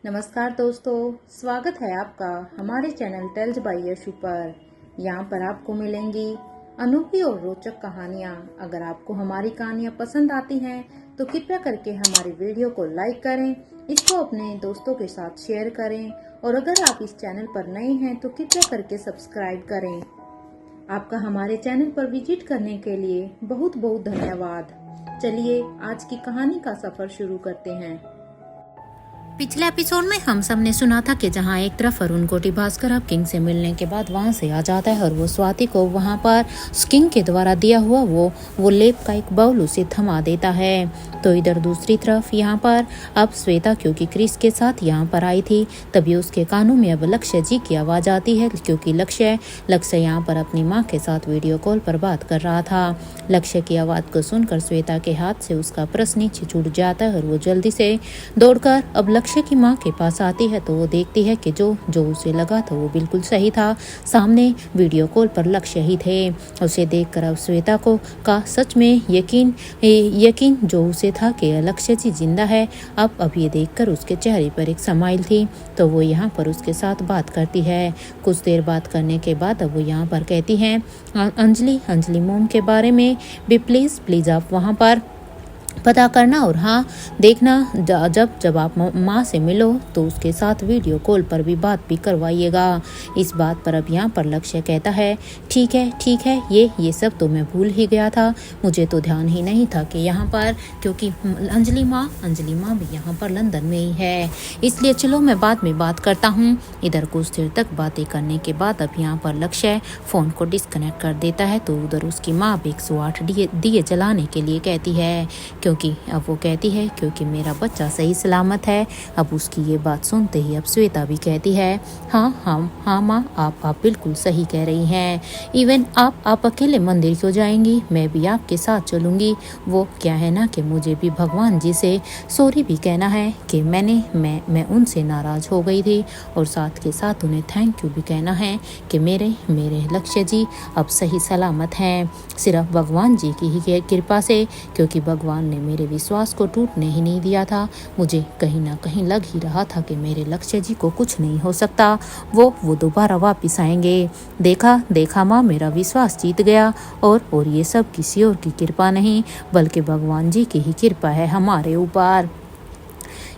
नमस्कार दोस्तों, स्वागत है आपका हमारे चैनल टेल्स बाय यशु पर। यहाँ पर आपको मिलेंगी अनोखी और रोचक कहानियाँ। अगर आपको हमारी कहानियाँ पसंद आती हैं तो कृपया करके हमारी वीडियो को लाइक करें, इसको अपने दोस्तों के साथ शेयर करें और अगर आप इस चैनल पर नए हैं तो कृपया करके सब्सक्राइब करें। आपका हमारे चैनल पर विजिट करने के लिए बहुत बहुत धन्यवाद। चलिए आज की कहानी का सफर शुरू करते हैं। पिछले एपिसोड में हम सब ने सुना था कि जहाँ एक तरफ अरुण कोटी भास्कर अब किंग से मिलने के बाद वहाँ से आ जाता है और वो स्वाति को वहाँ पर किंग के द्वारा दिया हुआ वो लेप का एक बाउल उसे थमा देता है। तो इधर दूसरी तरफ यहाँ पर अब श्वेता क्योंकि क्रिस के साथ यहाँ पर आई थी, तभी उसके कानों में अब लक्ष्य जी की आवाज़ आती है क्योंकि लक्ष्य यहाँ पर अपनी माँ के साथ वीडियो कॉल पर बात कर रहा था। लक्ष्य की आवाज़ को सुनकर श्वेता के हाथ से उसका पर्स नीचे छूट जाता है और वो जल्दी से दौड़कर अब लक्ष्य की माँ के पास आती है तो वो देखती है कि जो उसे लगा था वो बिल्कुल सही था। सामने वीडियो कॉल पर लक्ष्य ही थे। उसे देखकर अब श्वेता को का सच में यकीन जो उसे था कि लक्ष्य जी जिंदा है। अब ये देखकर उसके चेहरे पर एक स्माइल थी तो वो यहाँ पर उसके साथ बात करती है। कुछ देर बात करने के बाद अब वो यहाँ पर कहती हैं अंजलि मोम के बारे में भी प्लीज़ आप वहाँ पर पता करना और हाँ देखना जब आप माँ से मिलो तो उसके साथ वीडियो कॉल पर भी बात भी करवाइएगा। इस बात पर अब यहाँ पर लक्ष्य कहता है ठीक है ये सब तो मैं भूल ही गया था, मुझे तो ध्यान ही नहीं था कि यहाँ पर क्योंकि अंजलि माँ भी यहाँ पर लंदन में ही है, इसलिए चलो मैं बाद में बात करता हूँ। इधर कुछ देर तक बातें करने के बाद अब यहाँ पर लक्ष्य फ़ोन को डिस्कनेक्ट कर देता है तो उधर उसकी माँ भी 108 दिए जलाने के लिए कहती है क्योंकि अब वो कहती है क्योंकि मेरा बच्चा सही सलामत है। अब उसकी ये बात सुनते ही अब श्वेता भी कहती है हाँ माँ आप बिल्कुल सही कह रही हैं। इवन आप अकेले मंदिर क्यों जाएंगी, मैं भी आपके साथ चलूँगी। वो क्या है ना कि मुझे भी भगवान जी से सॉरी भी कहना है कि मैं उनसे नाराज़ हो गई थी और साथ के साथ उन्हें थैंक यू भी कहना है कि मेरे लक्ष्य जी अब सही सलामत हैं, सिर्फ भगवान जी की ही कृपा से, क्योंकि भगवान ने मेरे विश्वास को टूटने ही नहीं दिया था। मुझे कहीं ना कहीं लग ही रहा था कि मेरे लक्ष्य जी को कुछ नहीं हो सकता, वो दोबारा वापस आएंगे। देखा माँ, मेरा विश्वास जीत गया और ये सब किसी और की कृपा नहीं बल्कि भगवान जी की ही कृपा है हमारे ऊपर,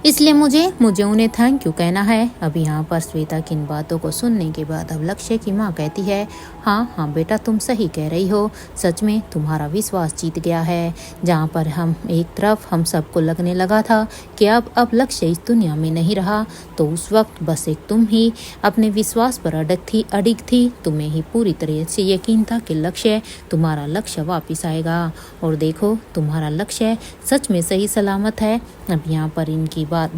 इसलिए मुझे उन्हें थैंक यू कहना है। अब यहाँ पर श्वेता की इन बातों को सुनने के बाद अब लक्ष्य की माँ कहती है हाँ बेटा, तुम सही कह रही हो, सच में तुम्हारा विश्वास जीत गया है। जहाँ पर एक तरफ हम सबको लगने लगा था कि अब लक्ष्य इस दुनिया में नहीं रहा, तो उस वक्त बस एक तुम ही अपने विश्वास पर अडिग थी। तुम्हें ही पूरी तरह से यकीन था कि तुम्हारा लक्ष्य वापस आएगा और देखो तुम्हारा लक्ष्य सच में सही सलामत है। अब यहाँ पर इनकी बात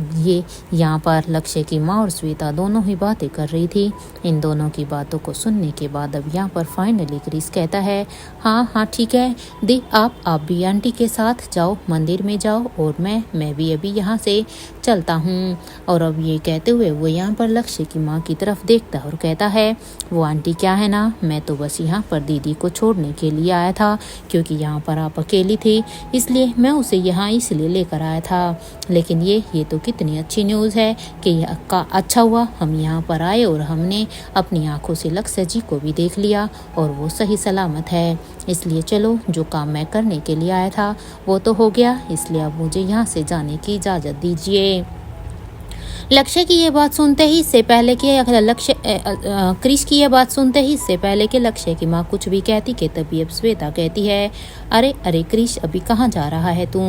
यहाँ पर लक्ष्य की माँ और श्वेता दोनों ही बातें कर रही थी। इन दोनों की बातों को सुनने के बाद अब यहाँ पर फाइनली क्रिस कहता है हाँ ठीक है दी, आप भी आंटी के साथ जाओ, मंदिर में जाओ और मैं भी अभी यहाँ से चलता हूँ। और अब ये कहते हुए वो यहाँ पर लक्ष्य की माँ की तरफ देखता और कहता है वो आंटी क्या है ना, मैं तो बस यहाँ पर दीदी को छोड़ने के लिए आया था क्योंकि यहाँ पर आप अकेली थी, इसलिए मैं उसे यहाँ इसलिए लेकर आया था। लेकिन ये तो कितनी अच्छी न्यूज़ है कि अच्छा हुआ हम यहाँ पर आए और हमने अपनी आंखों से लक्ष्य जी को भी देख लिया और वो सही सलामत है। इसलिए चलो, जो काम मैं करने के लिए आया था वो तो हो गया, इसलिए अब मुझे यहाँ से जाने की इजाज़त दीजिए। लक्ष्य की ये बात सुनते ही इससे पहले कि क्रिस की ये बात सुनते ही इससे पहले कि लक्ष्य की माँ कुछ भी कहती कि तभी अब श्वेता कहती है अरे क्रिस, अभी कहाँ जा रहा है तू,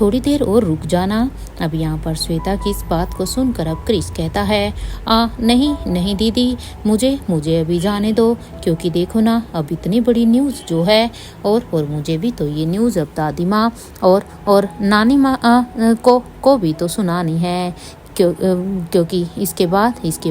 थोड़ी देर और रुक जाना। अब यहाँ पर श्वेता की इस बात को सुनकर अब क्रिस कहता है नहीं दीदी, मुझे अभी जाने दो, क्योंकि देखो ना अब इतनी बड़ी न्यूज़ जो है और मुझे भी तो ये न्यूज़ अब दादी माँ और नानी माँ को भी तो सुनानी है, क्योंकि इसके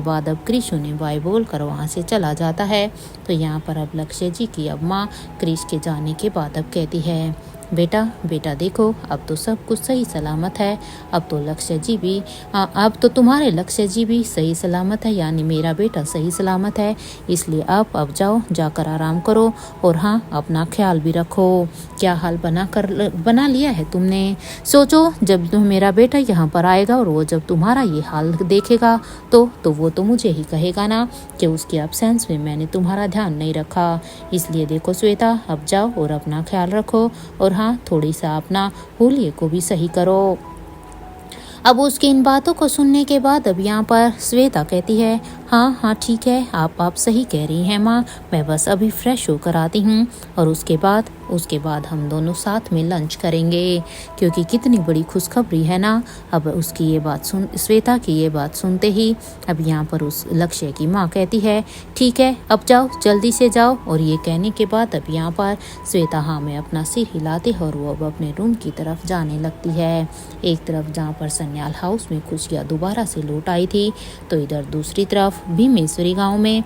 बाद अब क्रिश उन्हें बाय बोल कर वहाँ से चला जाता है। तो यहाँ पर अब लक्ष्य जी की अब माँ क्रिश के जाने के बाद अब कहती है बेटा बेटा देखो, अब तो सब कुछ सही सलामत है। अब तो लक्ष्य जी भी अब तो तुम्हारे लक्ष्य जी भी सही सलामत है, यानी मेरा बेटा सही सलामत है। इसलिए आप अब जाओ, जाकर आराम करो और हाँ, अपना ख्याल भी रखो। क्या हाल बना लिया है तुमने। सोचो, जब मेरा बेटा यहाँ पर आएगा और वो जब तुम्हारा ये हाल देखेगा तो वो तो मुझे ही कहेगा ना कि उसकी एब्सेंस में मैंने तुम्हारा ध्यान नहीं रखा। इसलिए देखो श्वेता, अब जाओ और अपना ख्याल रखो और हाँ, थोड़ी सा अपना हुलिये को भी सही करो। अब उसकी इन बातों को सुनने के बाद अब यहाँ पर श्वेता कहती है, हाँ हाँ ठीक है, आप सही कह रही हैं माँ, मैं बस अभी फ्रेश होकर आती हूँ और उसके बाद हम दोनों साथ में लंच करेंगे, क्योंकि कितनी बड़ी खुशखबरी है ना। अब उसकी ये बात श्वेता की ये बात सुनते ही अब यहाँ पर उस लक्ष्य की माँ कहती है, ठीक है अब जाओ, जल्दी से जाओ। और ये कहने के बाद अब यहाँ पर श्वेता हाँ में अपना सिर हिलाते और वो अब अपने रूम की तरफ जाने लगती है। एक तरफ जहाँ पर सन्याल हाउस में खुशियाँ दोबारा से लौट आई थी, तो इधर दूसरी तरफ भीमेश्वरी गांव में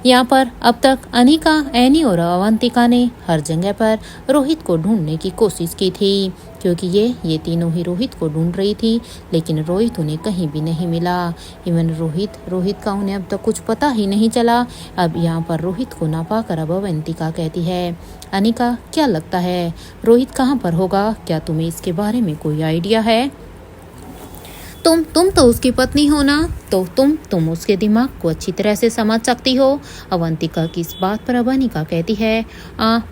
यहाँ पर अब तक अनिका, एनी और अवंतिका ने हर जगह पर रोहित को ढूंढने की कोशिश की थी, क्योंकि ये तीनों ही रोहित को ढूंढ रही थी, लेकिन रोहित उन्हें कहीं भी नहीं मिला। इवन रोहित का उन्हें अब तक कुछ पता ही नहीं चला। अब यहाँ पर रोहित को ना पाकर अब अवंतिका कहती है, अनिका क्या लगता है रोहित कहाँ पर होगा, क्या तुम्हें इसके बारे में कोई आइडिया है। तुम तो उसकी पत्नी हो ना, तो तुम उसके दिमाग को अच्छी तरह से समझ सकती हो। अवंतिका की इस बात पर अब अनिका कहती है,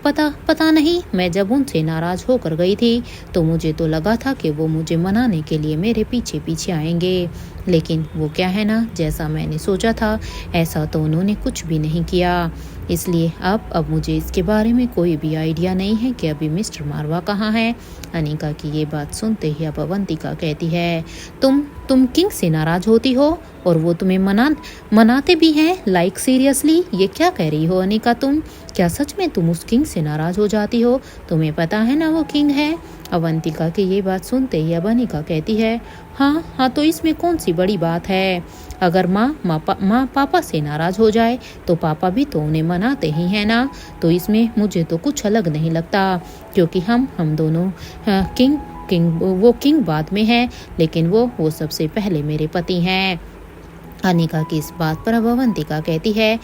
पता नहीं, मैं जब उनसे नाराज होकर गई थी तो मुझे तो लगा था कि वो मुझे मनाने के लिए मेरे पीछे पीछे आएंगे, लेकिन वो क्या है ना, जैसा मैंने सोचा था ऐसा तो उन्होंने कुछ भी नहीं किया। इसलिए अब मुझे इसके बारे में कोई भी आइडिया नहीं है कि अभी मिस्टर मारवा कहाँ है। अनिका की ये बात सुनते ही अब अवंतिका कहती है, तुम किंग से नाराज होती हो और वो तुम्हें मनाते भी हैं, लाइक सीरियसली, ये क्या कह रही हो अनिका तुम, क्या सच में तुम उस किंग से नाराज हो जाती हो, तुम्हें पता है ना वो किंग है। अवंतिका की ये बात सुनते ही अब अनिका कहती है, हाँ तो इसमें कौन सी बड़ी बात है, अगर माँ पापा से नाराज हो जाए तो पापा भी तो उन्हें मनाते ही हैं ना, तो इसमें मुझे तो कुछ अलग नहीं लगता, क्योंकि हम दोनों वो किंग बाद में है, लेकिन वो सबसे पहले मेरे पति हैं। अनिका की इस बात पर अब अवंतिका कहती है,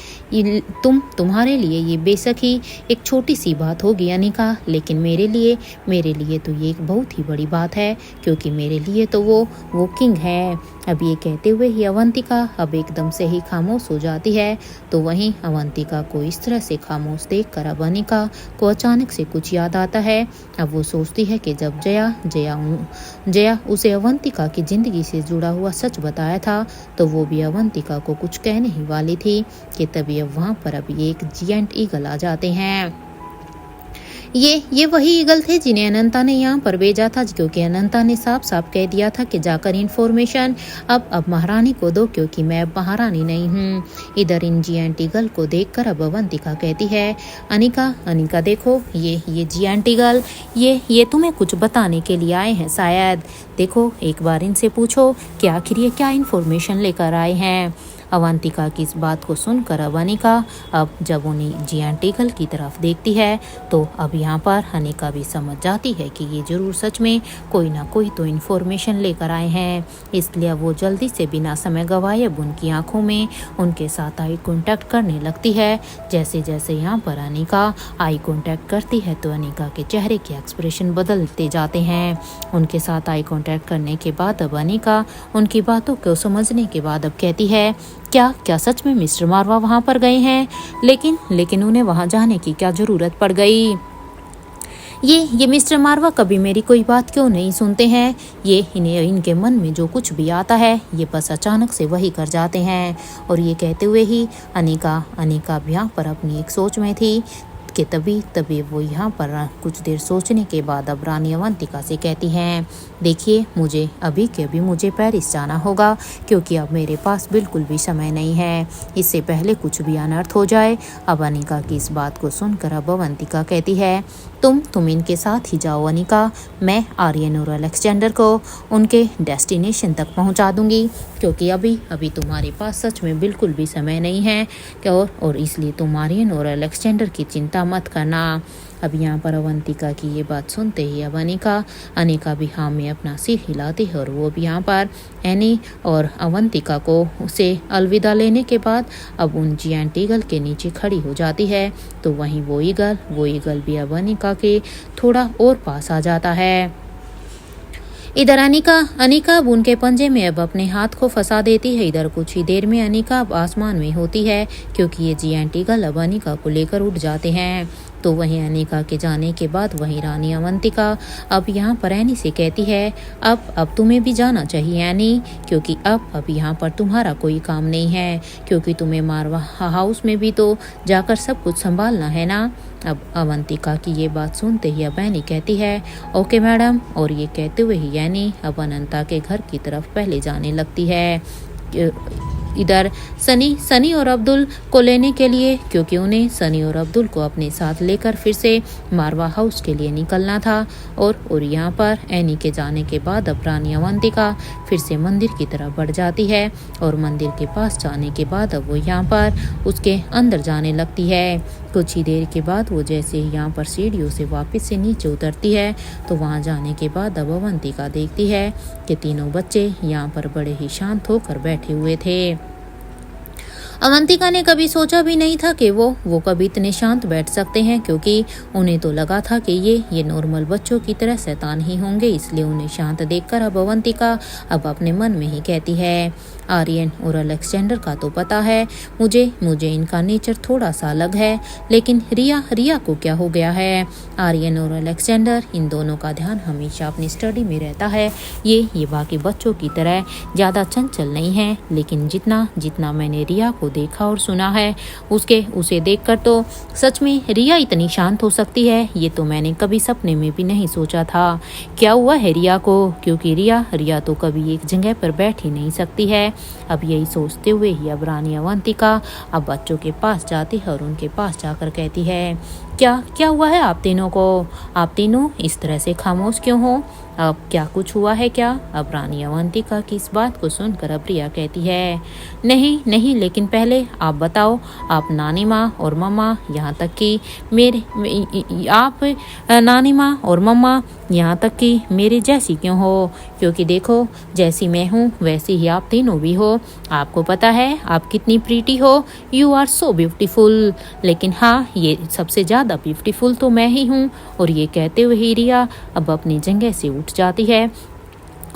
तुम्हारे लिए ये बेशक ही एक छोटी सी बात होगी अनिका, लेकिन मेरे लिए तो ये एक बहुत ही बड़ी बात है, क्योंकि मेरे लिए तो वो किंग है। अब ये कहते हुए ही अवंतिका अब एकदम से ही खामोश हो जाती है। तो वहीं अवंतिका को इस तरह से खामोश देखकर अब अनिका को अचानक से कुछ याद आता है। अब वो सोचती है कि जब जया उसे अवंतिका की जिंदगी से जुड़ा हुआ सच बताया था, तो वो भी अवंतिका को कुछ कहने ही वाली थी कि तभी अब वहाँ पर अभी एक जिएंट ईगल आ जाते हैं। ये वही ईगल थे जिन्हें अनंता ने यहाँ पर भेजा था, क्योंकि अनंता ने साफ साफ कह दिया था कि जाकर इन्फॉर्मेशन अब महारानी को दो, क्योंकि मैं अब महारानी नहीं हूँ। इधर इन जिएंट ईगल को देखकर अब अवंतिका कहती है, अनिका देखो, ये जिएंट ईगल ये तुम्हें कुछ बताने के लिए आए हैं शायद। देखो एक बार इनसे पूछो कि आखिर ये क्या इन्फॉर्मेशन लेकर आए हैं। अवंतिका की इस बात को सुनकर अब अनिका अब जब उन्हें जिएंट ईगल की तरफ देखती है, तो अब यहाँ पर अनिका भी समझ जाती है कि ये जरूर सच में कोई ना कोई तो इन्फॉर्मेशन लेकर आए हैं। इसलिए वो जल्दी से बिना समय गवाए अब उनकी आंखों में उनके साथ आई कांटेक्ट करने लगती है। जैसे जैसे यहाँ पर अनिका आई कांटेक्ट करती है, तो अनिका के चेहरे के एक्सप्रेशन बदलते जाते हैं। उनके साथ आई कांटेक्ट करने के बाद अब अनिका उनकी बातों को समझने के बाद अब कहती है, क्या सच में मिस्टर मारवा वहाँ पर गए हैं, लेकिन उन्हें वहाँ जाने की क्या जरूरत पड़ गई। ये मिस्टर मारवा कभी मेरी कोई बात क्यों नहीं सुनते हैं, इनके मन में जो कुछ भी आता है ये बस अचानक से वही कर जाते हैं। और ये कहते हुए ही अनिका यहाँ पर अपनी एक सोच में थी कि तभी वो यहाँ पर कुछ देर सोचने के बाद अब रानी अवंतिका से कहती हैं, देखिए मुझे अभी के अभी मुझे पेरिस जाना होगा, क्योंकि अब मेरे पास बिल्कुल भी समय नहीं है, इससे पहले कुछ भी अनर्थ हो जाए। अब अनिका की इस बात को सुनकर अब अवंतिका कहती है, तुम इनके साथ ही जाओ अनिका, मैं आर्यन और अलेक्जेंडर को उनके डेस्टिनेशन तक पहुंचा दूंगी, क्योंकि अभी तुम्हारे पास सच में बिल्कुल भी समय नहीं है और इसलिए तुम आर्यन और अलेक्जेंडर की चिंता ऐसा मत करना। अब यहाँ पर अवंतिका की ये बात सुनते ही अब अनिका भी हाँ में अपना सिर हिलाती है और वो भी यहाँ पर एनी और अवंतिका को उसे अलविदा लेने के बाद अब उन जियांट ईगल के नीचे खड़ी हो जाती है। तो वहीं वो ईगल भी अब अनिका के थोड़ा और पास आ जाता है। इधर अनिका अब उनके पंजे में अब अपने हाथ को फंसा देती है। इधर कुछ ही देर में अनिका अब आसमान में होती है क्योंकि ये जियांट ईगल अब अनिका को लेकर उड़ जाते हैं। तो वहीं अनिका के जाने के बाद वहीं रानी अवंतिका अब यहाँ पर एनी से कहती है अब तुम्हें भी जाना चाहिए एनी, क्योंकि अब यहाँ पर तुम्हारा कोई काम नहीं है, क्योंकि तुम्हें मारवा हाउस में भी तो जाकर सब कुछ संभालना है ना। अब अवंतिका की ये बात सुनते ही अब एनी कहती है ओके मैडम, और ये कहते हुए ही एनी अब अनंता के घर की तरफ पहले जाने लगती है। इधर सनी और अब्दुल को लेने के लिए, क्योंकि उन्हें सनी और अब्दुल को अपने साथ लेकर फिर से मारवा हाउस के लिए निकलना था। और यहाँ पर एनी के जाने के बाद अब रानी अवंतिका फिर से मंदिर की तरफ बढ़ जाती है और मंदिर के पास जाने के बाद अब वो यहाँ पर उसके अंदर जाने लगती है। कुछ ही देर के बाद वो जैसे ही यहाँ पर सीढ़ियों से वापस से नीचे उतरती है तो वहाँ जाने के बाद अब अवंतिका देखती है कि तीनों बच्चे यहाँ पर बड़े ही शांत होकर बैठे हुए थे। अवंतिका ने कभी सोचा भी नहीं था कि वो कभी इतने शांत बैठ सकते हैं, क्योंकि उन्हें तो लगा था कि ये नॉर्मल बच्चों की तरह शैतान ही होंगे, इसलिए उन्हें शांत देखकर अब अवंतिका अब अपने मन में ही कहती है आर्यन और अलेक्जेंडर का तो पता है मुझे इनका नेचर थोड़ा सा अलग है, लेकिन रिया को क्या हो गया है। आर्यन और अलेक्जेंडर इन दोनों का ध्यान हमेशा अपनी स्टडी में रहता है। ये बाकी बच्चों की तरह ज़्यादा चंचल नहीं है, लेकिन जितना मैंने रिया को देखा और सुना है उसे देखकर तो सच में रिया इतनी शांत हो सकती है, ये तो मैंने कभी सपने में भी नहीं सोचा था। क्या हुआ है रिया को, क्योंकि रिया तो कभी एक जगह पर बैठ ही नहीं सकती है। अब यही सोचते हुए ही अब रानी अवंतिका अब बच्चों के पास जाती है और उनके पास जाकर कहती है क्या हुआ है आप तीनों को, आप तीनों इस तरह से खामोश क्यों हो, अब क्या कुछ हुआ है क्या। अब रानी अवंतिका की इस बात को सुनकर अब रिया कहती है नहीं, लेकिन पहले आप बताओ, आप नानी माँ और मम्मा यहाँ तक कि नानी माँ और मम्मा यहाँ तक कि मेरे जैसी क्यों हो, क्योंकि देखो जैसी मैं हूँ वैसी ही आप तीनों भी हो। आपको पता है आप कितनी प्रीटी हो, यू आर सो ब्यूटीफुल, लेकिन हाँ ये सबसे ज़्यादा ब्यूटीफुल तो मैं ही हूँ। और ये कहते हुए ही रिया अब अपनी जगह से उठ जाती है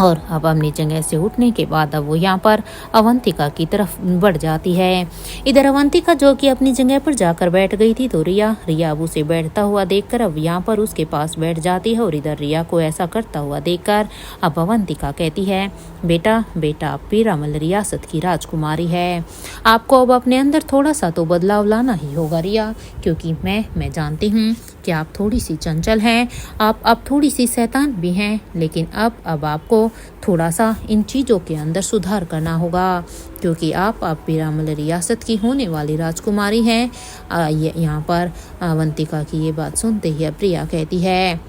और अब अपनी जगह से उठने के बाद अब वो यहाँ पर अवंतिका की तरफ बढ़ जाती है। इधर अवंतिका जो कि अपनी जगह पर जाकर बैठ गई थी तो रिया अब उसे बैठता हुआ देखकर अब यहाँ पर उसके पास बैठ जाती है। और इधर रिया को ऐसा करता हुआ देखकर अब अवंतिका कहती है बेटा आप पीरामल रियासत की राजकुमारी है, आपको अब अपने अंदर थोड़ा सा तो बदलाव लाना ही होगा रिया, क्योंकि मैं जानती हूँ कि आप थोड़ी सी चंचल हैं, आप थोड़ी सी शैतान भी हैं, लेकिन अब आपको थोड़ा सा इन चीज़ों के अंदर सुधार करना होगा, क्योंकि आप पीरामल रियासत की होने वाली राजकुमारी हैं। यहाँ पर अवंतिका की ये बात सुनते ही प्रिया कहती है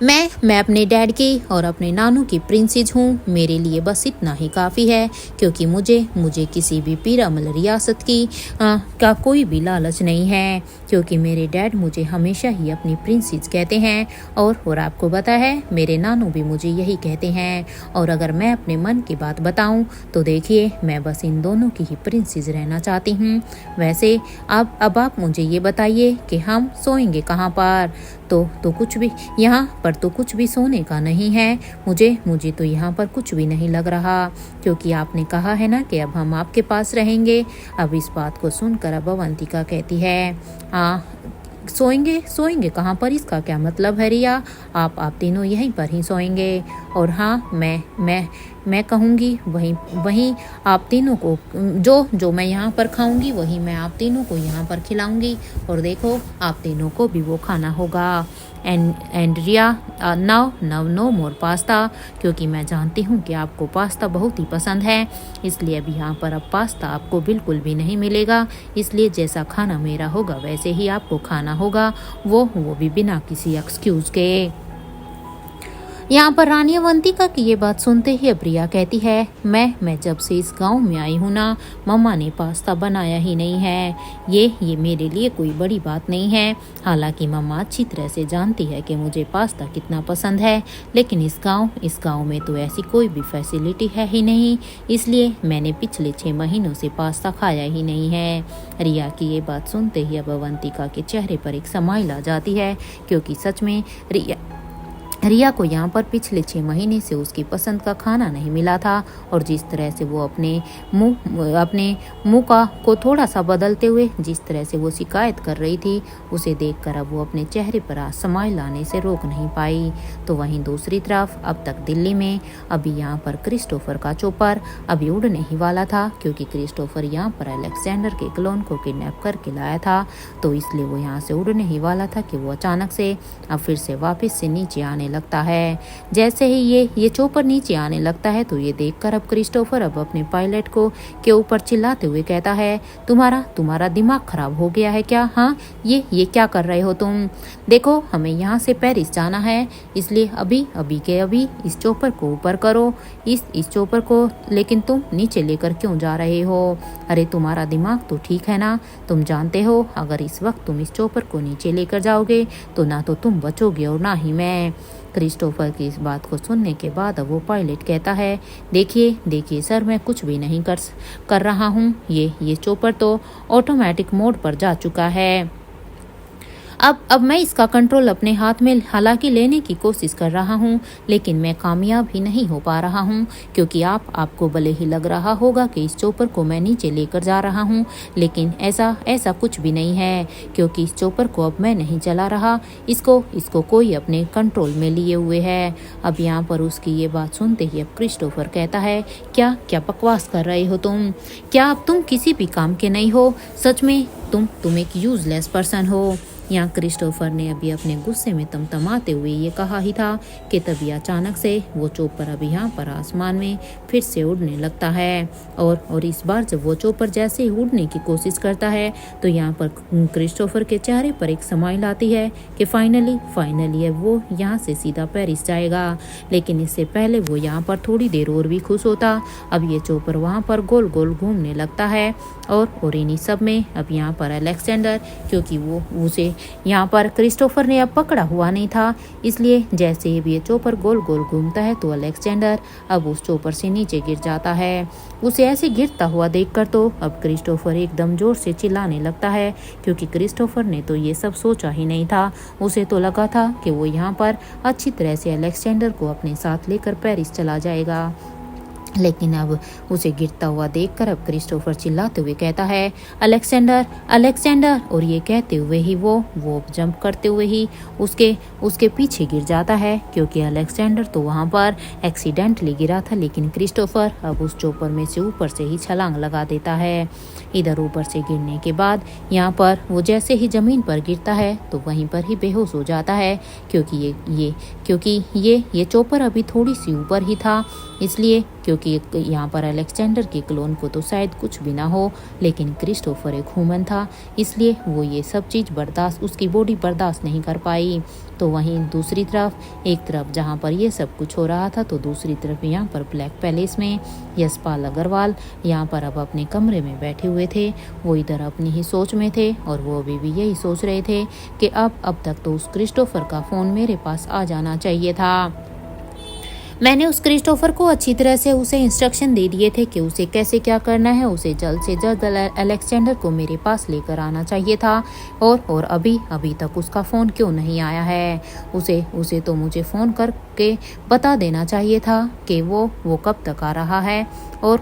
मैं अपने डैड की और अपने नानू की प्रिंसेस हूँ, मेरे लिए बस इतना ही काफ़ी है, क्योंकि मुझे किसी भी पीरामल रियासत की का कोई भी लालच नहीं है, क्योंकि मेरे डैड मुझे हमेशा ही अपनी प्रिंसेस कहते हैं और आपको पता है मेरे नानू भी मुझे यही कहते हैं। और अगर मैं अपने मन की बात बताऊं तो देखिए मैं बस इन दोनों की ही प्रिंसेस रहना चाहती हूँ। वैसे अब आप मुझे ये बताइए कि हम सोएंगे कहाँ पर, तो कुछ भी यहाँ पर तो कुछ भी सोने का नहीं है, मुझे तो यहाँ पर कुछ भी नहीं लग रहा, क्योंकि आपने कहा है ना कि अब हम आपके पास रहेंगे। अब इस बात को सुनकर अब अवंतिका कहती है सोएंगे कहाँ पर, इसका क्या मतलब है रिया, आप तीनों यहीं पर ही सोएंगे। और हाँ मैं कहूँगी वहीं आप तीनों को जो मैं यहाँ पर खाऊंगी वही मैं आप तीनों को यहाँ पर खिलाऊंगी, और देखो आप तीनों को भी वो खाना होगा। And Riya now no more pasta, क्योंकि मैं जानती हूँ कि आपको पास्ता बहुत ही पसंद है, इसलिए अभी यहाँ पर अब पास्ता आपको बिल्कुल भी नहीं मिलेगा, इसलिए जैसा खाना मेरा होगा वैसे ही आपको खाना होगा, वो भी बिना किसी एक्सक्यूज़ के। यहाँ पर रानी अवंतिका की ये बात सुनते ही अब रिया कहती है, मैं जब से इस गांव में आई हूँ ना, मम्मा ने पास्ता बनाया ही नहीं है। ये मेरे लिए कोई बड़ी बात नहीं है। हालांकि मम्मा अच्छी तरह से जानती है कि मुझे पास्ता कितना पसंद है, लेकिन इस गांव में तो ऐसी कोई भी फैसिलिटी है ही नहीं, इसलिए मैंने पिछले 6 महीनों से पास्ता खाया ही नहीं है। रिया की ये बात सुनते ही अब अवंतिका के चेहरे पर एक स्माइल आ जाती है, क्योंकि सच में रिया को यहाँ पर पिछले 6 महीने से उसकी पसंद का खाना नहीं मिला था, और जिस तरह से वो अपने मुंह को थोड़ा सा बदलते हुए जिस तरह से वो शिकायत कर रही थी, उसे देखकर अब वो अपने चेहरे पर स्माइल आने से रोक नहीं पाई। तो वहीं दूसरी तरफ अब तक दिल्ली में अभी यहाँ पर क्रिस्टोफर का चोपर अभी उड़ने ही वाला था, क्योंकि क्रिस्टोफर यहाँ पर अलेक्जेंडर के क्लोन को किडनैप करके लाया था, तो इसलिए वो यहाँ से उड़ने ही वाला था कि वो अचानक से अब फिर से वापस से नीचे आने लगता है। जैसे ही ये चोपर नीचे आने लगता है, तो ये देखकर अब क्रिस्टोफर अब अपने पायलट को के ऊपर चिल्लाते हुए कहता है, तुम्हारा दिमाग खराब हो गया है क्या? हाँ, ये क्या कर रहे हो तुम? देखो, हमें यहाँ से पेरिस जाना है, इसलिए अभी इस चोपर को ऊपर करो, इस चोपर को, लेकिन तुम नीचे लेकर क्यों जा रहे हो? अरे तुम्हारा दिमाग तो ठीक है ना? तुम जानते हो अगर इस वक्त तुम इस चोपर को नीचे लेकर जाओगे तो ना तो तुम बचोगे और ना ही मैं। क्रिस्टोफर की इस बात को सुनने के बाद अब वो पायलट कहता है, देखिए सर, मैं कुछ भी नहीं कर रहा हूँ। ये चोपर तो ऑटोमेटिक मोड पर जा चुका है। अब मैं इसका कंट्रोल अपने हाथ में हालांकि लेने की कोशिश कर रहा हूँ, लेकिन मैं कामयाब ही नहीं हो पा रहा हूँ, क्योंकि आपको भले ही लग रहा होगा कि इस चोपर को मैं नीचे लेकर जा रहा हूँ, लेकिन ऐसा कुछ भी नहीं है, क्योंकि इस चोपर को अब मैं नहीं चला रहा, इसको कोई अपने कंट्रोल में लिए हुए है। अब यहाँ पर उसकी ये बात सुनते ही अब क्रिस्टोफर कहता है, क्या बकवास कर रहे हो तुम? क्या अब तुम किसी भी काम के नहीं हो? सच में तुम एक यूजलेस पर्सन हो। यहाँ क्रिस्टोफर ने अभी अपने गुस्से में तमतमाते हुए ये कहा ही था कि तभी अचानक से वो चोपर अभी यहाँ पर आसमान में फिर से उड़ने लगता है, और इस बार जब वो चोपर जैसे ही उड़ने की कोशिश करता है, तो यहाँ पर क्रिस्टोफर के चेहरे पर एक स्माइल आती है कि फाइनली अब वो यहाँ से सीधा पेरिस जाएगा। लेकिन इससे पहले वो यहाँ पर थोड़ी देर और भी खुश होता। अब ये चोपर वहाँ पर गोल गोल घूमने लगता है, और इन्हीं सब में अब यहाँ पर अलेक्जेंडर, क्योंकि वो उसे यहाँ पर क्रिस्टोफर ने अब पकड़ा हुआ नहीं था, इसलिए जैसे ही ये चोपर गोल गोल घूमता है, तो अलेक्जेंडर अब उस चोपर से नीचे गिर जाता है। उसे ऐसे गिरता हुआ देखकर तो अब क्रिस्टोफर एकदम जोर से चिल्लाने लगता है, क्योंकि क्रिस्टोफर ने तो ये सब सोचा ही नहीं था। उसे तो लगा था कि वो यहाँ पर अच्छी तरह से अलेक्जेंडर को अपने साथ लेकर पेरिस चला जाएगा, लेकिन अब उसे गिरता हुआ देखकर अब क्रिस्टोफर चिल्लाते हुए कहता है, अलेक्जेंडर, और ये कहते हुए ही वो जंप करते हुए ही उसके पीछे गिर जाता है, क्योंकि अलेक्जेंडर तो वहाँ पर एक्सीडेंटली गिरा था, लेकिन क्रिस्टोफर अब उस चोपर में से ऊपर से ही छलांग लगा देता है। इधर ऊपर से गिरने के बाद यहाँ पर वो जैसे ही जमीन पर गिरता है, तो वहीं पर ही बेहोश हो जाता है, क्योंकि ये चोपर अभी थोड़ी सी ऊपर ही था, इसलिए क्योंकि यहाँ पर अलेक्जेंडर के क्लोन को तो शायद कुछ भी ना हो, लेकिन क्रिस्टोफर एक ह्यूमन था, इसलिए वो ये सब चीज़ उसकी बॉडी बर्दाश्त नहीं कर पाई। तो वहीं दूसरी तरफ एक तरफ जहाँ पर ये सब कुछ हो रहा था, तो दूसरी तरफ यहाँ पर ब्लैक पैलेस में यशपाल अग्रवाल यहाँ पर अब अपने कमरे में बैठे हुए थे। वो इधर अपनी ही सोच में थे, और वो अभी भी यही सोच रहे थे कि अब तक तो उस क्रिस्टोफर का फ़ोन मेरे पास आ जाना चाहिए था। मैंने उस क्रिस्टोफर को अच्छी तरह से उसे इंस्ट्रक्शन दे दिए थे कि उसे कैसे क्या करना है। उसे जल्द से जल्द अलेक्जेंडर को मेरे पास लेकर आना चाहिए था, और अभी तक उसका फ़ोन क्यों नहीं आया है? उसे तो मुझे फ़ोन करके बता देना चाहिए था कि वो कब तक आ रहा है, और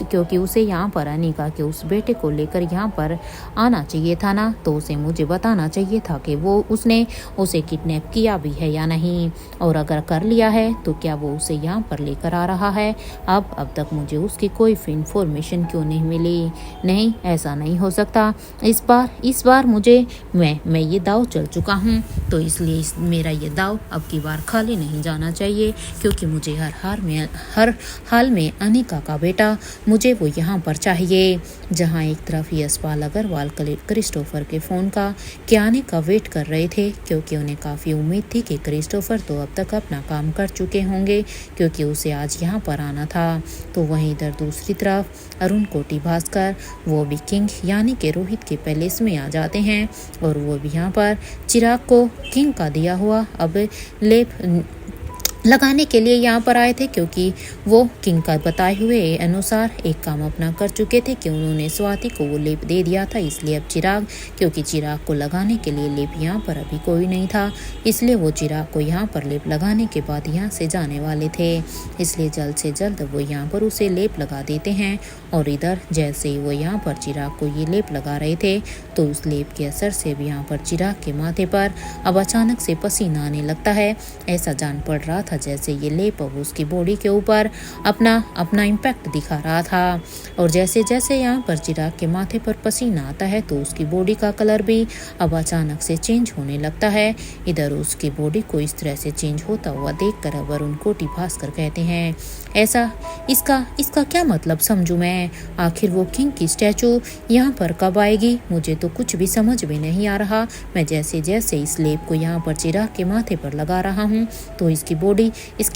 क्योंकि उसे यहाँ पर अनिका के उस बेटे को लेकर यहाँ पर आना चाहिए था ना, तो उसे मुझे बताना चाहिए था कि उसने उसे किडनैप किया भी है या नहीं, और अगर कर लिया है तो क्या वो उसे यहाँ पर लेकर आ रहा है। अब तक मुझे उसकी कोई इन्फॉर्मेशन क्यों नहीं मिली? नहीं, ऐसा नहीं हो सकता। इस बार मैं ये दाव चल चुका हूँ, तो इसलिए मेरा ये दाव अब की बार खाली नहीं जाना चाहिए, क्योंकि मुझे हर हाल में अनिका का बेटा, मुझे वो यहाँ पर चाहिए। जहाँ एक तरफ यशपाल अग्रवाल क्रिस्टोफर के फ़ोन का आने का वेट कर रहे थे, क्योंकि उन्हें काफ़ी उम्मीद थी कि क्रिस्टोफर तो अब तक अपना काम कर चुके होंगे, क्योंकि उसे आज यहाँ पर आना था। तो वहीं इधर दूसरी तरफ अरुण कोटी भास्कर, वो भी किंग यानी कि रोहित के पैलेस में आ जाते हैं, और वो भी यहाँ पर चिराग को किंग का दिया हुआ अब लेप लगाने के लिए यहाँ पर आए थे, क्योंकि वो किंग का बताए हुए अनुसार एक काम अपना कर चुके थे कि उन्होंने स्वाति को वो लेप दे दिया था। इसलिए अब चिराग, क्योंकि चिराग को लगाने के लिए लेप यहाँ पर अभी कोई नहीं था, इसलिए वो चिराग को यहाँ पर लेप लगाने के बाद यहाँ से जाने वाले थे। इसलिए जल्द से जल्द वो यहाँ पर उसे लेप लगा देते हैं। और इधर जैसे ही वो यहाँ पर चिराग को ये लेप लगा रहे थे, तो उस लेप के असर से भी यहाँ पर चिराग के माथे पर अब अचानक से पसीना आने लगता है। ऐसा जान पड़ रहा था जैसे ये लेप अब उसकी बॉडी के ऊपर अपना इम्पैक्ट दिखा रहा था। और जैसे जैसे यहाँ पर चिराग के माथे पर पसीना आता है, तो उसकी बॉडी का कलर भी अब अचानक से चेंज होने लगता है। इधर उसकी बॉडी को इस तरह से चेंज होता हुआ देखकर अब अरुण कोटी भास्कर कहते हैं, ऐसा इसका क्या मतलब समझूं मैं? आखिर वो किंग की स्टैचू यहाँ पर कब आएगी? मुझे तो कुछ भी समझ में नहीं आ रहा। मैं जैसे जैसे इस लेप को यहाँ पर चिराग के माथे पर लगा रहा हूँ, तो इसकी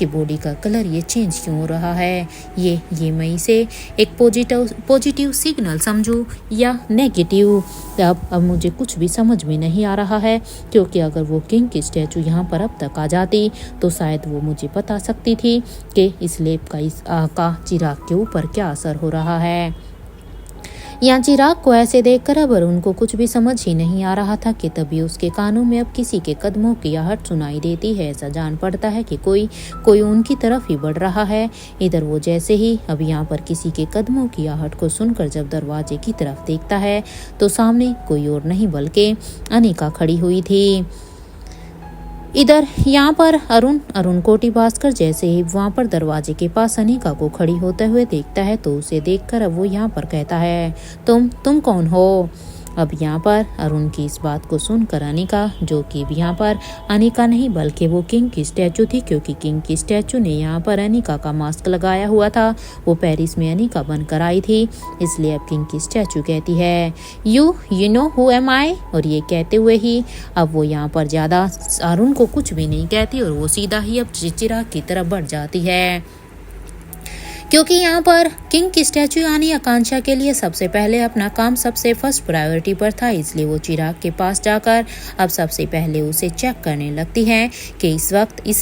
बॉडी का कलर ये चेंज क्यों हो रहा है? ये मैं इसे एक पॉजिटिव सिग्नल समझूं या नेगेटिव? अब मुझे कुछ भी समझ में नहीं आ रहा है, क्योंकि अगर वो किंग की स्टैचू यहाँ पर अब तक आ जाती, तो शायद वो मुझे बता सकती थी कि इस लेप का चिराग के ऊपर क्या असर हो रहा है। यहाँ चिराग को ऐसे देखकर अब अरुण को कुछ भी समझ ही नहीं आ रहा था कि तभी उसके कानों में अब किसी के कदमों की आहट सुनाई देती है। ऐसा जान पड़ता है कि कोई उनकी तरफ ही बढ़ रहा है। इधर वो जैसे ही अब यहाँ पर किसी के कदमों की आहट को सुनकर जब दरवाजे की तरफ देखता है, तो सामने कोई और नहीं बल्कि अनिका खड़ी हुई थी। इधर यहाँ पर अरुण कोटी भास्कर जैसे ही वहाँ पर दरवाजे के पास अनिका को खड़ी होते हुए देखता है, तो उसे देखकर अब वो यहाँ पर कहता है, तुम कौन हो? अब यहाँ पर अरुण की इस बात को सुनकर अनिका, जो कि यहाँ पर अनिका नहीं बल्कि वो किंग की स्टैचू थी, क्योंकि किंग की स्टैचू ने यहाँ पर अनिका का मास्क लगाया हुआ था। वो पेरिस में अनिका बनकर आई थी, इसलिए अब किंग की स्टैचू कहती है, यू नो हु एम आई? और ये कहते हुए ही अब वो यहाँ पर ज़्यादा अरुण को कुछ भी नहीं कहती, और वो सीधा ही अब चिराग की तरफ बढ़ जाती है। क्योंकि यहाँ पर किंग की स्टैचू यानी आकांक्षा के लिए सबसे पहले अपना काम सबसे फर्स्ट प्रायोरिटी पर था, इसलिए वो चिराग के पास जाकर अब सबसे पहले उसे चेक करने लगती हैं कि इस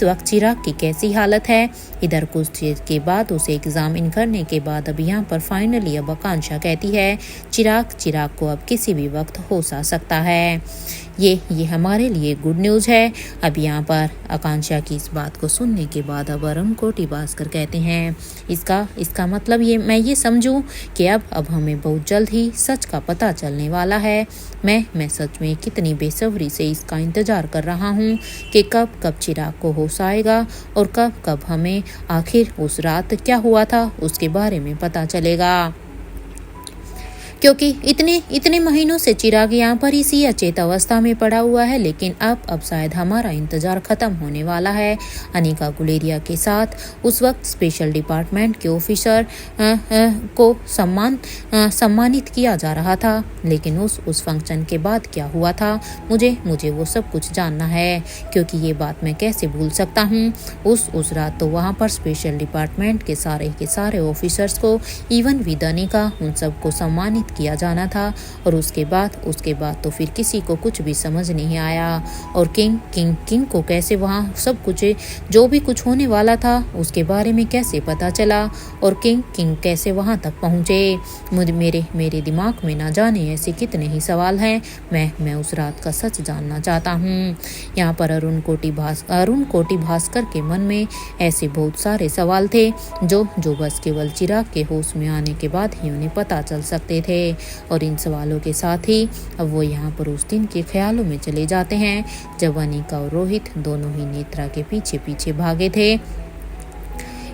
वक्त चिराग की कैसी हालत है। इधर कुछ देर के बाद उसे एग्जामिन करने के बाद अब यहाँ पर फाइनली अब आकांक्षा कहती है, चिराग को अब किसी भी वक्त होश आ सकता है। ये हमारे लिए गुड न्यूज़ है। अब यहाँ पर आकांक्षा की इस बात को सुनने के बाद अब अरुण कोटी भास्कर कहते हैं, इसका मतलब मैं ये समझूं कि अब हमें बहुत जल्द ही सच का पता चलने वाला है। मैं सच में कितनी बेसब्री से इसका इंतज़ार कर रहा हूँ कि कब चिराग को होश आएगा, और कब हमें आखिर उस रात क्या हुआ था उसके बारे में पता चलेगा। क्योंकि इतने महीनों से चिराग यहाँ पर इसी अचेत अवस्था में पड़ा हुआ है, लेकिन अब शायद हमारा इंतजार खत्म होने वाला है। अनिका गुलेरिया के साथ उस वक्त स्पेशल डिपार्टमेंट के ऑफिसर को सम्मानित किया जा रहा था, लेकिन उस फंक्शन के बाद क्या हुआ था, मुझे वो सब कुछ जानना है, क्योंकि ये बात मैं कैसे भूल सकता हूँ। उस रात तो वहाँ पर स्पेशल डिपार्टमेंट के सारे ऑफिसर्स को, इवन विद अनिका, उन सबको सम्मानित किया जाना था, और उसके बाद तो फिर किसी को कुछ भी समझ नहीं आया। और किंग को कैसे वहाँ सब कुछ जो भी कुछ होने वाला था उसके बारे में कैसे पता चला, और किंग कैसे वहाँ तक पहुँचे। मेरे दिमाग में ना जाने ऐसे कितने ही सवाल हैं। मैं उस रात का सच जानना चाहता हूँ। यहाँ पर अरुण कोटी भास्कर के मन में ऐसे बहुत सारे सवाल थे जो बस केवल चिराग के होश में आने के बाद ही उन्हें पता चल सकते थे। और इन सवालों के साथ ही अब वो यहाँ पर उस दिन के ख्यालों में चले जाते हैं जब अनिका और रोहित दोनों ही नेत्रा के पीछे भागे थे।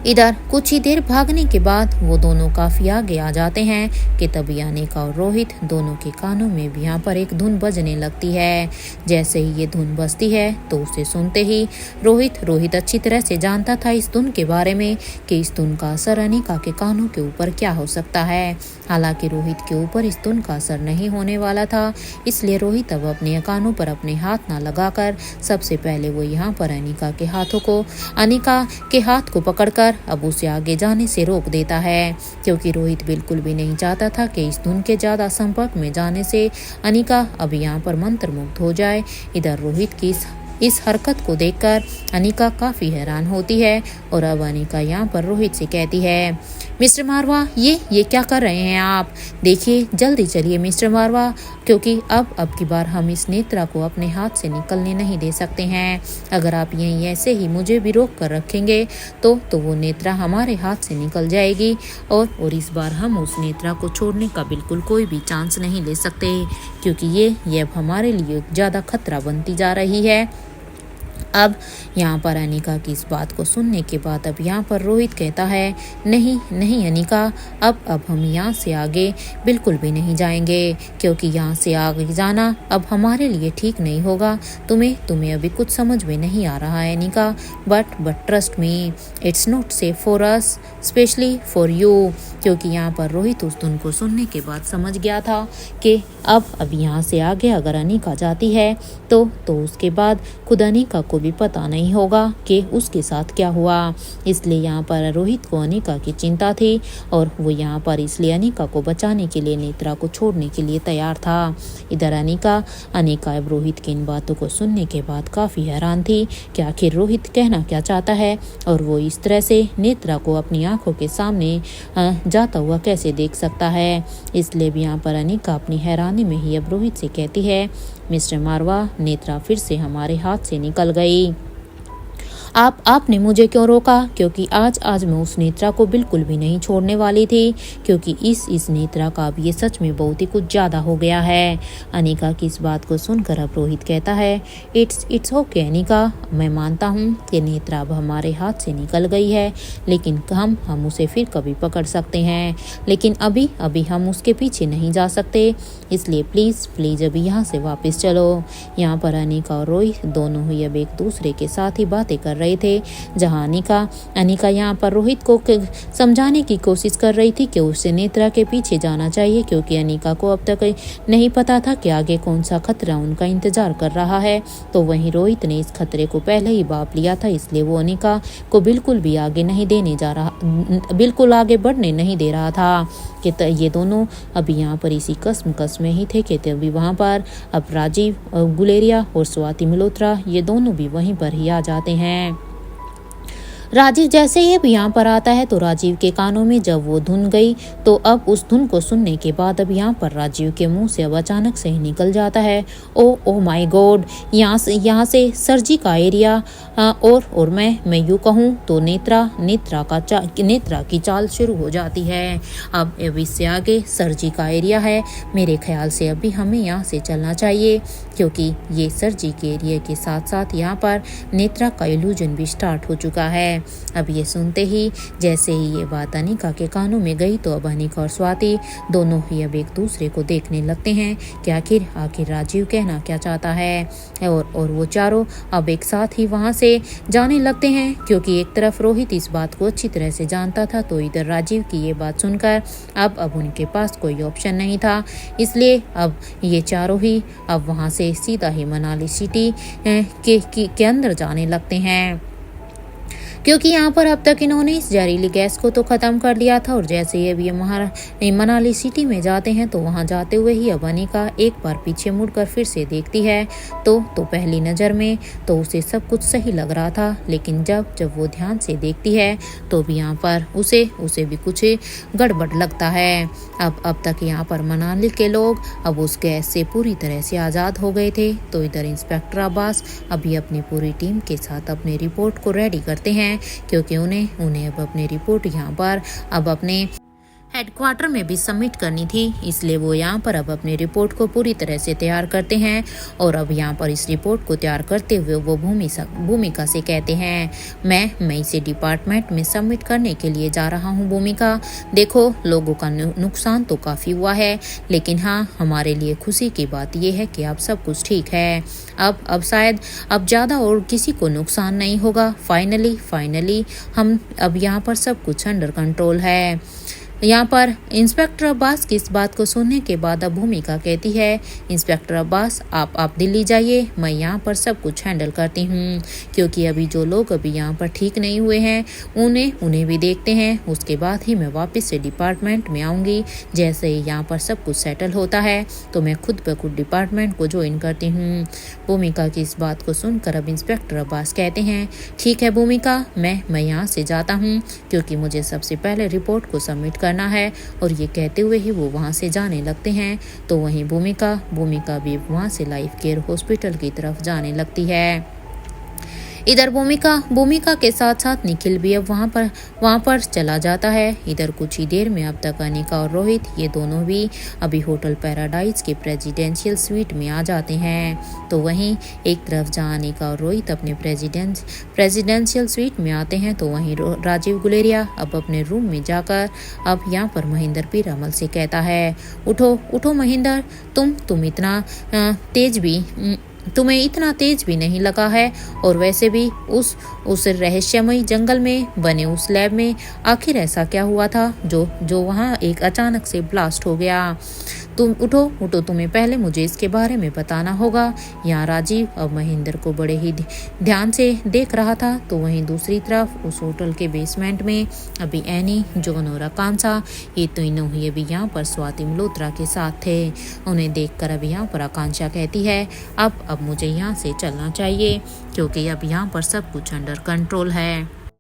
इधर कुछ ही देर भागने के बाद वो दोनों काफी आगे आ जाते हैं कि तभी अनिका और रोहित दोनों के कानों में भी यहाँ पर एक धुन बजने लगती है। जैसे ही ये धुन बजती है तो उसे सुनते ही रोहित अच्छी तरह से जानता था इस धुन के बारे में कि इस धुन का असर अनिका के कानों के ऊपर क्या हो सकता है। हालांकि रोहित के ऊपर इस धुन का असर नहीं होने वाला था, इसलिए रोहित अब अपने कानों पर अपने हाथ ना लगाकर सबसे पहले वो यहाँ पर अनिका के हाथ को पकड़कर अब उसे आगे जाने से रोक देता है, क्योंकि रोहित बिल्कुल भी नहीं चाहता था कि इस धुन के ज्यादा संपर्क में जाने से अनिका अब यहाँ पर मंत्रमुग्ध हो जाए। इधर रोहित की इस हरकत को देखकर अनिका काफी हैरान होती है और अब अनिका यहाँ पर रोहित से कहती है, मिस्टर मारवा, ये क्या कर रहे हैं आप? देखिए, जल्दी चलिए मिस्टर मारवा, क्योंकि अब की बार हम इस नेत्रा को अपने हाथ से निकलने नहीं दे सकते हैं। अगर आप यहीं ऐसे ही मुझे भी रोक कर रखेंगे तो वो नेत्रा हमारे हाथ से निकल जाएगी और इस बार हम उस नेत्रा को छोड़ने का बिल्कुल कोई भी चांस नहीं ले सकते, क्योंकि ये अब हमारे लिए ज़्यादा खतरा बनती जा रही है। अब यहाँ पर अनिका की इस बात को सुनने के बाद अब यहाँ पर रोहित कहता है, नहीं अनिका, अब हम यहाँ से आगे बिल्कुल भी नहीं जाएंगे, क्योंकि यहाँ से आगे जाना अब हमारे लिए ठीक नहीं होगा। तुम्हें अभी कुछ समझ में नहीं आ रहा है Anika, but trust me, it's not safe for us, specially for you. क्योंकि यहाँ पर रोहित उस धुन को सुनने के बाद समझ गया था कि अब यहाँ से आगे अगर अनिका जाती है तो उसके बाद खुद अनिका को भी पता नहीं होगा कि उसके साथ क्या हुआ। इसलिए यहाँ पर रोहित को अनिका की चिंता थी और वो यहाँ पर इसलिए अनिका को बचाने के लिए नेत्रा को छोड़ने के लिए तैयार था। इधर अनिका अब रोहित की इन बातों को सुनने के बाद काफ़ी हैरान थी कि आखिर रोहित कहना क्या चाहता है और वो इस तरह से नेत्रा को अपनी आंखों के सामने जाता हुआ कैसे देख सकता है। इसलिए भी यहाँ पर अनिका अपनी हैरानी में ही अब रोहित से कहती है, मिस्टर मारवा, नेत्रा फिर से हमारे हाथ से निकल गई। आपने मुझे क्यों रोका? क्योंकि आज मैं उस नेत्रा को बिल्कुल भी नहीं छोड़ने वाली थी, क्योंकि इस नेत्रा का अब ये सच में बहुत ही कुछ ज़्यादा हो गया है। अनिका की इस बात को सुनकर अब रोहित कहता है, इट्स ओके अनिका, मैं मानता हूँ कि नेत्रा अब हमारे हाथ से निकल गई है, लेकिन हम उसे फिर कभी पकड़ सकते हैं, लेकिन अभी हम उसके पीछे नहीं जा सकते, इसलिए प्लीज़ अभी यहाँ से वापस चलो। यहाँ पर अनिका और रोहित दोनों ही अब एक दूसरे के साथ ही बातें कर रहे थे, जहां अनिका यहाँ पर रोहित को समझाने की कोशिश कर रही थी कि उसे नेत्रा के पीछे जाना चाहिए, क्योंकि अनिका को अब तक नहीं पता था कि आगे कौन सा खतरा उनका इंतजार कर रहा है। तो वहीं रोहित ने इस खतरे को पहले ही भांप लिया था, इसलिए वो अनिका को बिल्कुल भी बिल्कुल आगे बढ़ने नहीं दे रहा था कि ये दोनों अभी यहाँ पर इसी कसम में ही थे कि तभी वहाँ पर अब राजीव गुलेरिया और स्वाति मल्होत्रा ये दोनों भी वहीं पर ही आ जाते हैं। राजीव जैसे ही अब यहाँ पर आता है तो राजीव के कानों में जब वो धुन गई तो अब उस धुन को सुनने के बाद अब यहाँ पर राजीव के मुंह से अब अचानक से ही निकल जाता है, ओ माय गॉड, यहाँ से सर्जी का एरिया, और मैं यूँ कहूँ तो नेत्रा की चाल शुरू हो जाती है। अब इससे आगे सर्जी का एरिया है, मेरे ख्याल से अभी हमें यहाँ से चलना चाहिए, क्योंकि ये सर्जी के एरिया के साथ साथ यहाँ पर नेत्रा का इल्यूजन भी स्टार्ट हो चुका है। अब ये सुनते ही जैसे ही ये बात अनिका के कानों में गई तो अब अनिका और स्वाति दोनों ही अब एक दूसरे को देखने लगते हैं कि आखिर राजीव कहना क्या चाहता है, और वो चारों अब एक साथ ही वहां से जाने लगते हैं, क्योंकि एक तरफ रोहित इस बात को अच्छी तरह से जानता था तो इधर राजीव की ये बात सुनकर अब उनके पास कोई ऑप्शन नहीं था, इसलिए अब ये चारों ही अब वहां से सीधा ही मनाली सिटी के अंदर जाने लगते हैं, क्योंकि यहाँ पर अब तक इन्होंने इस जहरीली गैस को तो ख़त्म कर लिया था। और जैसे ही अब ये मनाली सिटी में जाते हैं तो वहाँ जाते हुए ही अब अनिका एक बार पीछे मुड़कर फिर से देखती है तो पहली नज़र में तो उसे सब कुछ सही लग रहा था, लेकिन जब वो ध्यान से देखती है तो भी यहाँ पर उसे भी कुछ गड़बड़ लगता है। अब तक यहाँ पर मनाली के लोग अब उस गैस से पूरी तरह से आज़ाद हो गए थे, तो इधर इंस्पेक्टर अब्बास अभी अपनी पूरी टीम के साथ अपनी रिपोर्ट को रेडी करते हैं, क्योंकि उन्हें अब अपनी रिपोर्ट यहाँ पर अब अपने हेडक्वार्टर में भी सबमिट करनी थी, इसलिए वो यहाँ पर अब अपनी रिपोर्ट को पूरी तरह से तैयार करते हैं। और अब यहाँ पर इस रिपोर्ट को तैयार करते हुए वो भूमिका से कहते हैं, मैं इसे डिपार्टमेंट में सबमिट करने के लिए जा रहा हूँ। भूमिका, देखो लोगों का नुकसान तो काफ़ी हुआ है, लेकिन हाँ हमारे लिए खुशी की बात यह है कि अब सब कुछ ठीक है। अब शायद अब ज़्यादा और किसी को नुकसान नहीं होगा। फाइनली हम अब यहाँ पर सब कुछ अंडर कंट्रोल है। यहाँ पर इंस्पेक्टर अब्बास की इस बात को सुनने के बाद अब भूमिका कहती है, इंस्पेक्टर अब्बास आप दिल्ली जाइए, मैं यहाँ पर सब कुछ हैंडल करती हूँ, क्योंकि अभी जो लोग अभी यहाँ पर ठीक नहीं हुए हैं उन्हें भी देखते हैं। उसके बाद ही मैं वापस से डिपार्टमेंट में आऊँगी। जैसे ही यहाँ पर सब कुछ सेटल होता है तो मैं खुद ब खुद डिपार्टमेंट को ज्वाइन करती हूँ। भूमिका की इस बात को सुनकर अब इंस्पेक्टर अब्बास कहते हैं, ठीक है भूमिका, मैं यहाँ से जाता हूँ, क्योंकि मुझे सबसे पहले रिपोर्ट को सबमिट करना है। और ये कहते हुए ही वो वहाँ से जाने लगते हैं। तो वहीं भूमिका भी वहाँ से लाइफ केयर हॉस्पिटल की तरफ जाने लगती है। इधर भूमिका के साथ साथ निखिल भी अब वहाँ पर चला जाता है। इधर कुछ ही देर में अब तक अनिका और रोहित ये दोनों भी अभी होटल पैराडाइज के प्रेसिडेंशियल स्वीट में आ जाते हैं। तो वहीं एक तरफ जहाँ अनिका और रोहित अपने प्रेसिडेंशियल स्वीट में आते हैं, तो वहीं राजीव गुलेरिया अब अपने रूम में जाकर अब यहाँ पर महेंद्र पीरामल से कहता है, उठो महेंद्र, तुम इतना तेज भी तुम्हें इतना तेज भी नहीं लगा है। और वैसे भी उस रहस्यमयी जंगल में बने उस लैब में आखिर ऐसा क्या हुआ था जो वहाँ एक अचानक से ब्लास्ट हो गया। तुम उठो, तुम्हें पहले मुझे इसके बारे में बताना होगा। यहाँ राजीव अब महेंद्र को बड़े ही ध्यान से देख रहा था। तो वहीं दूसरी तरफ उस होटल के बेसमेंट में अभी एनी, जॉन और आकांक्षा ये तीनों ही अभी यहाँ पर स्वाति मल्होत्रा के साथ थे। उन्हें देखकर अभी यहाँ पर आकांक्षा कहती है, अब मुझे यहाँ से चलना चाहिए, क्योंकि अब यहाँ पर सब कुछ अंडर कंट्रोल है।